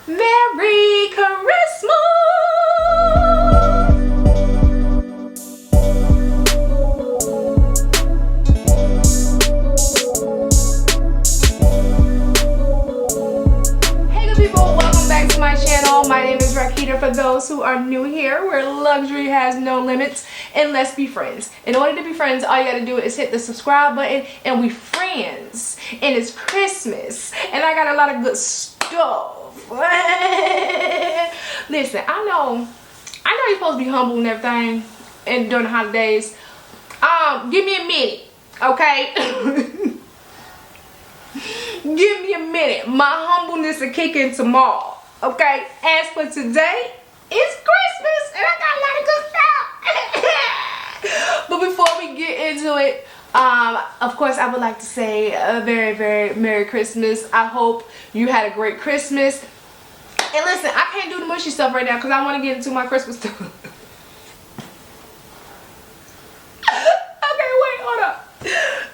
Merry Christmas! Hey good people, welcome back to my channel. My name is Rakita. For those who are new here, where luxury has no limits, and let's be friends. In order to be friends, all you gotta do is hit the subscribe button and we friends. And it's Christmas and I got a lot of good stuff. Listen, I know you're supposed to be humble and everything and during the holidays. Give me a minute, okay? Give me a minute. My humbleness will kick in tomorrow, okay? As for today, it's Christmas and I got a lot of good stuff. But before we get into it, of course I would like to say a very, very Merry Christmas. I hope you had a great Christmas. And listen, I can't do the mushy stuff right now because I want to get into my Christmas stuff. Okay, wait, hold up.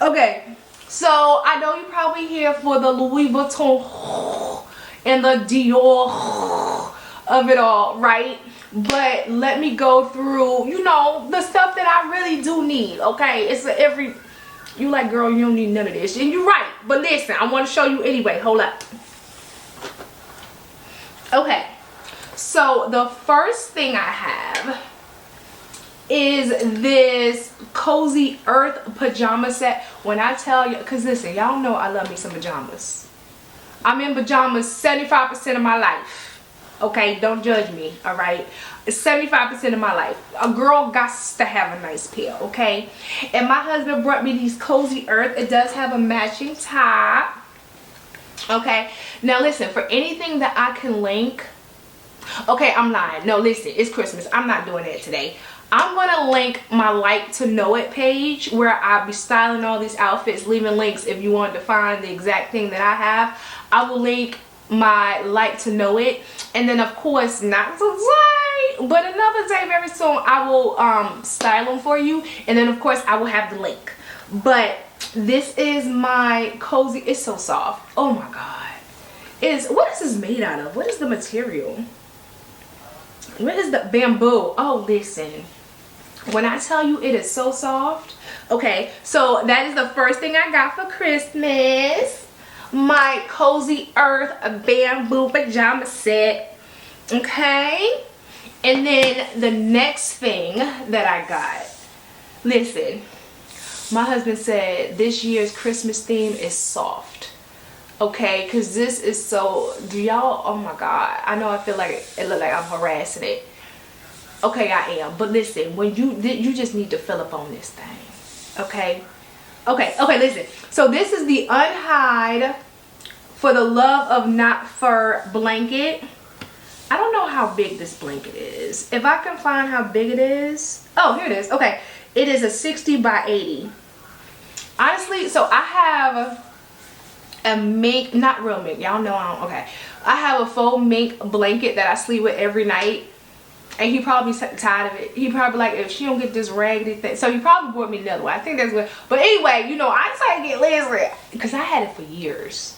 Okay, so I know you're probably here for the Louis Vuitton and the Dior of it all, right? But let me go through, you know, the stuff that I really do need, okay? It's every, you like, girl, you don't need none of this. And you're right, but listen, I want to show you anyway. Hold up. Okay, so the first thing I have is this Cozy Earth pajama set. When I tell you, because listen, y'all know I love me some pajamas. I'm in pajamas 75% of my life. Okay, don't judge me, all right? 75% of my life. A girl got to have a nice pair, okay? And my husband brought me these Cozy Earth. It does have a matching top. Okay, now listen, for anything that I can link, okay, I'm lying. No, listen, it's Christmas. I'm not doing that today. I'm gonna link my Like to Know It page where I'll be styling all these outfits, leaving links if you want to find the exact thing that I have. I will link my Like to Know It, and then of course, not today, but another day very soon, I will style them for you, and then of course I will have the link. But this is my cozy. It's so soft. Oh my god. What is this made out of? What is the material? What is the bamboo? Oh, listen. When I tell you it is so soft. Okay, so that is the first thing I got for Christmas. My Cozy Earth bamboo pajama set. Okay. And then the next thing that I got. Listen. My husband said this year's Christmas theme is soft. Okay, because this is so, do y'all, oh my god, I know I feel like it look like I'm harassing it. Okay, I am. But listen, when you just need to fill up on this thing. Okay? Okay, listen. So this is the Unhind For the Love of Not Fur blanket. I don't know how big this blanket is. If I can find how big it is. Oh, here it is. Okay. It is a 60 by 80. Honestly, so I have a mink, not real mink, y'all know I don't, okay. I have a faux mink blanket that I sleep with every night. And he probably tired of it. He probably like, if she don't get this raggedy thing. So he probably bought me another one. I think that's good. But anyway, you know, I decided to get lazy. Because I had it for years.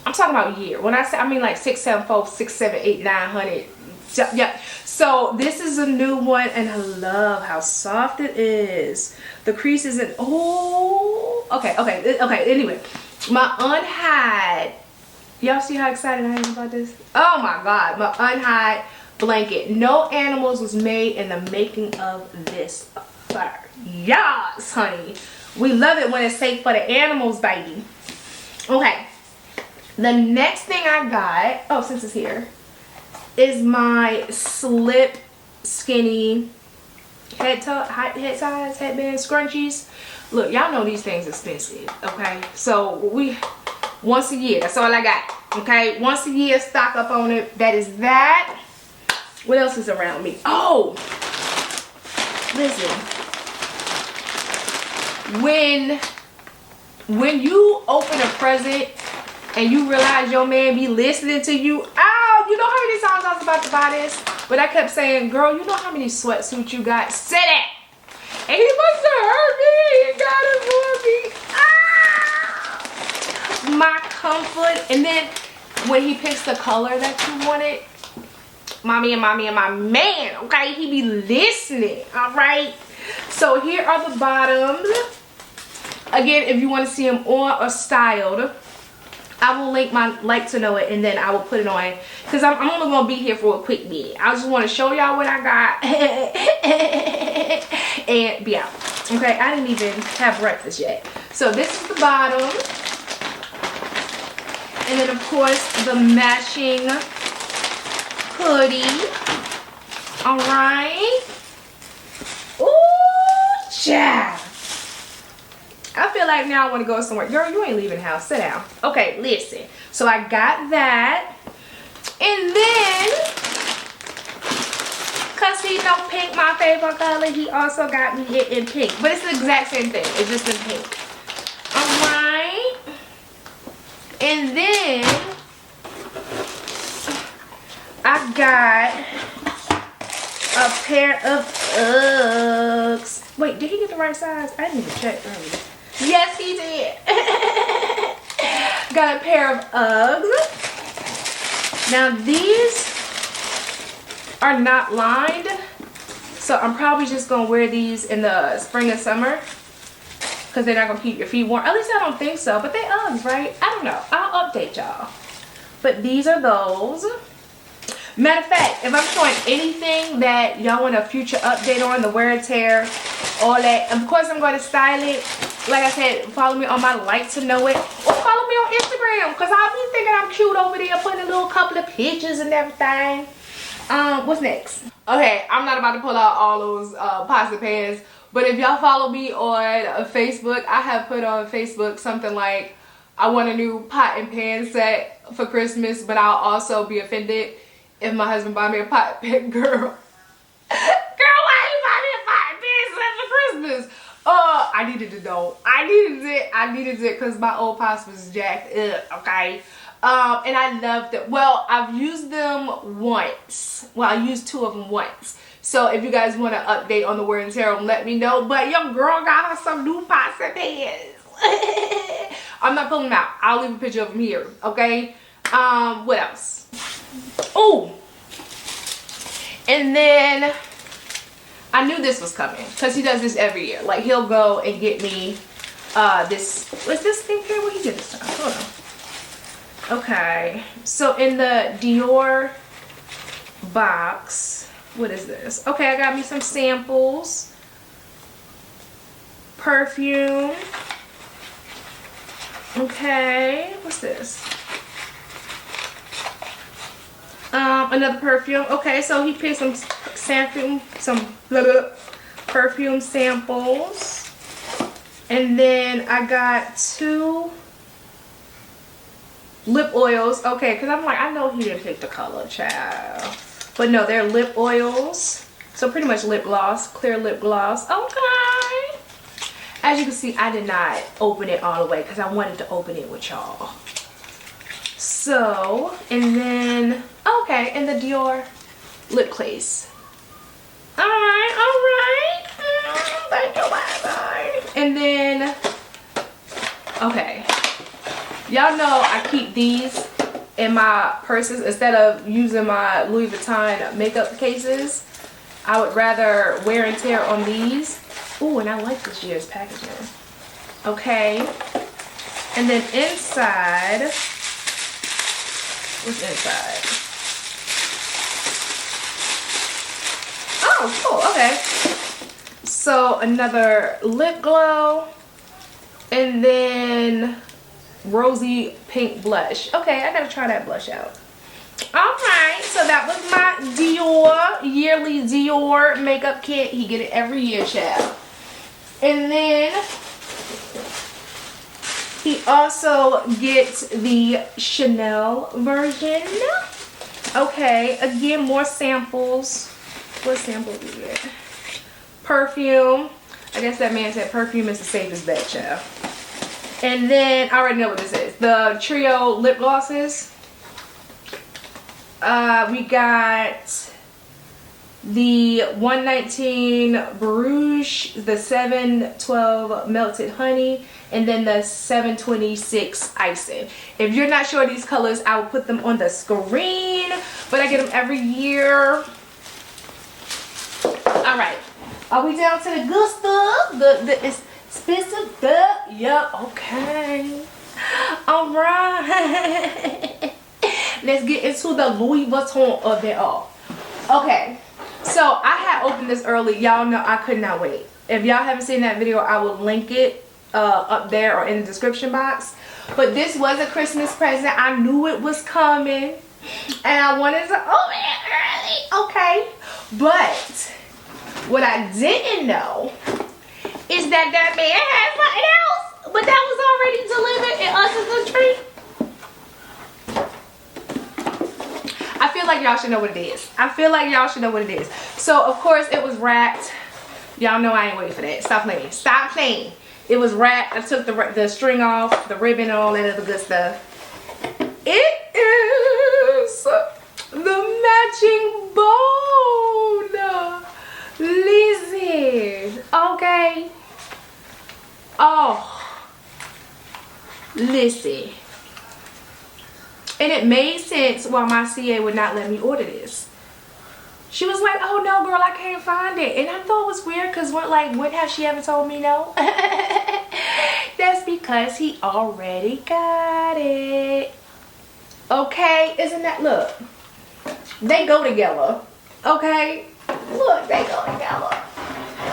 I'm talking about years. When I say, I mean like 6, 7, 4, 6, 7, 8, 900. Yeah, so this is a new one and I love how soft it is. The crease isn't, oh, okay, anyway, my Unhind, y'all see how excited I am about this? Oh my god, my Unhind blanket. No animals was made in the making of this fur. Yes, honey, we love it when it's safe for the animals, baby. Okay, the next thing I got, oh, since it's here, is my slip skinny headband scrunchies. Look, y'all know these things expensive, okay? So we once a year, that's all I got, okay? Once a year, stock up on it. That is that. What else is around me? Oh, listen. When you open a present and you realize your man be listening to you, you know how many times I was about to buy this, but I kept saying, girl, you know how many sweatsuits you got? Say that. And he must have heard me. He got it for me. My Comfort. And then when he picks the color that you wanted, mommy and my man, okay, he be listening. All right, so here are the bottoms. Again, if you want to see them on or styled, I will link my like to know it, and then I will put it on, because I'm only gonna be here for a quick bit. I just want to show y'all what I got and be out. Okay, I didn't even have breakfast yet. So this is the bottom, and then of course the matching hoodie. All right. Ooh, child. I feel like now I want to go somewhere. Girl, you ain't leaving the house. Sit down. Okay, listen. So I got that. And then, because he know pink my favorite color, he also got me it in pink. But it's the exact same thing. It's just in pink. Alright. And then, I got a pair of Uggs. Wait, did he get the right size? I didn't even check earlier. Yes, he did. Got a pair of Uggs. Now these are not lined, so I'm probably just gonna wear these in the spring and summer because they're not gonna keep your feet warm. At least I don't think so, but they Uggs, right? I don't know. I'll update y'all. But these are those. Matter of fact, if I'm showing anything that y'all want a future update on, the wear and tear, all that, of course I'm going to style it. Like I said, follow me on my like to know it, or follow me on Instagram, because I'll be thinking I'm cute over there, putting a little couple of pictures and everything. What's next? Okay, I'm not about to pull out all those pots and pans, but if y'all follow me on Facebook, I have put on Facebook something like, I want a new pot and pan set for Christmas, but I'll also be offended if my husband buy me a pot and pan. Girl, why you buy me a pot and pan set for Christmas? I needed to know. I needed it because my old pots was jacked up, okay? And I loved it. Well, I've used them once. Well, I used 2 of them once. So if you guys want to update on the wear and tear, let me know. But your girl got her some new pots and pans. I'm not pulling them out. I'll leave a picture of them here, okay? What else? Oh, and then I knew this was coming because he does this every year. Like, he'll go and get me this. Was this skincare? What he did this time? Hold on. Okay, so in the Dior box, what is this? Okay, I got me some samples, perfume. Okay, what's this? Another perfume. Okay, so he picked some perfume samples, and then I got 2 lip oils. Okay, because I'm like, I know he didn't pick the color, child, but no, they're lip oils, so pretty much lip gloss, clear lip gloss. Okay, as you can see, I did not open it all the way because I wanted to open it with y'all. So, and then, okay, and the Dior lip glaze. Alright. Thank you, bye-bye. And then, okay, y'all know I keep these in my purses instead of using my Louis Vuitton makeup cases. I would rather wear and tear on these. Ooh, and I like this year's packaging. Okay, and then inside, what's inside? Oh, cool. Okay. So another lip glow, and then rosy pink blush. Okay, I gotta try that blush out. Alright, so that was my Dior, yearly Dior makeup kit. He get it every year, child. And then he also gets the Chanel version. Okay, again, more samples. What sample do you get? Perfume. I guess that man said perfume is the safest bet, child. And then, I already know what this is. The trio lip glosses. We got the 119 Barouche, the 712 Melted Honey, and then the 726 Icing. If you're not sure of these colors, I will put them on the screen, but I get them every year. All right, are we down to the good stuff? The expensive stuff? Yep, okay. All right. Let's get into the Louis Vuitton of it all. Okay, so I had opened this early. Y'all know I could not wait. If y'all haven't seen that video, I will link it up there or in the description box. But this was a Christmas present. I knew it was coming, and I wanted to open it early. Okay, but what I didn't know is that that man had something else, but that was already delivered and us as a treat. I feel like y'all should know what it is. I feel like y'all should know what it is. So of course it was wrapped. Y'all know I ain't waiting for that. Stop playing. Stop playing. It was wrapped. I took the string off, the ribbon, and all that other good stuff. It is the matching bone. Listen. Okay. Oh. Listen. And it made sense why my CA would not let me order this. She was like, oh no girl, I can't find it. And I thought it was weird because when has she ever told me no? That's because he already got it. Okay, isn't that, look. They go together. Okay? Look, they go together.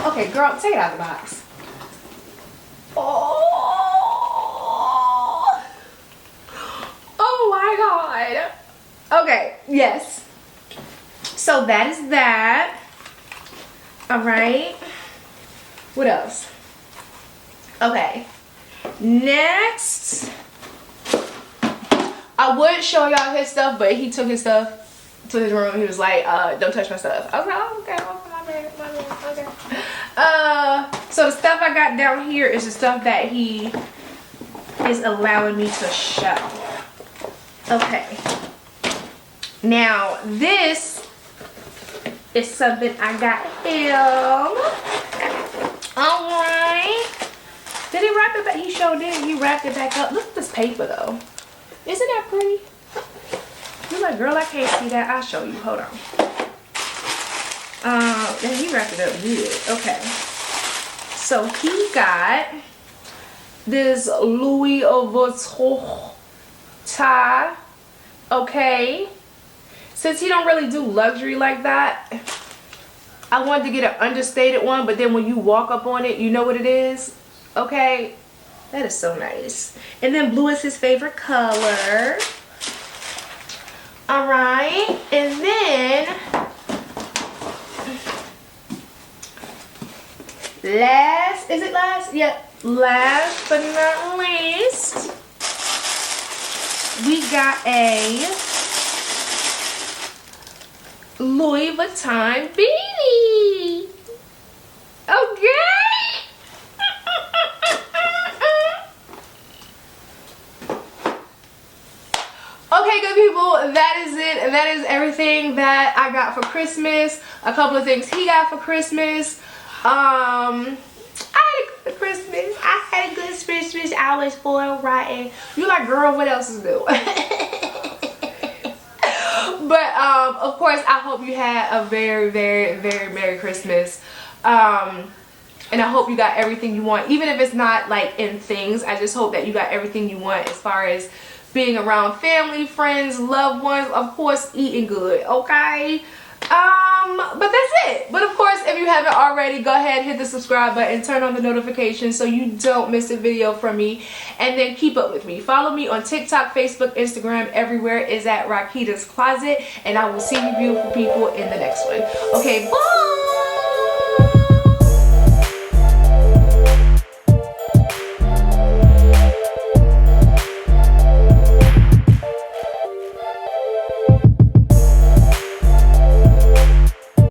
Okay, girl, take it out of the box. Oh my god. Okay, yes. So that is that. Alright. What else? Okay. Next. I would show y'all his stuff, but he took his stuff to his room. He was like, don't touch my stuff. I was like, oh, okay, my bad, okay. So the stuff I got down here is the stuff that he is allowing me to show. Okay, now this is something I got him. All right, did he wrap it back? He sure did. He wrapped it back up. Look at this paper though. Isn't that pretty? You're like, girl, I can't see that. I'll show you. Hold on. And he wrapped it up good. Okay, so he got this Louis Vuitton tie. Okay, since he don't really do luxury like that, I wanted to get an understated one, but then when you walk up on it, you know what it is. Okay, that is so nice. And then blue is his favorite color. All right, and then last, is it last? Yep, last but not least, we got a Louis Vuitton beanie. Okay. Okay, good people, that is it. That is everything that I got for Christmas. A couple of things he got for Christmas. I had a good Christmas. I had a good Christmas. I was spoiled rotten. You like, girl, what else is new? But of course, I hope you had a very, very, very Merry Christmas. And I hope you got everything you want, even if it's not like in things. I just hope that you got everything you want as far as being around family, friends, loved ones, of course, eating good. Okay. But that's it. But of course, if you haven't already, go ahead, hit the subscribe button, turn on the notifications so you don't miss a video from me, and then keep up with me. Follow me on TikTok, Facebook, Instagram, everywhere is at Rakita's Closet, and I will see you beautiful people in the next one. Okay, bye.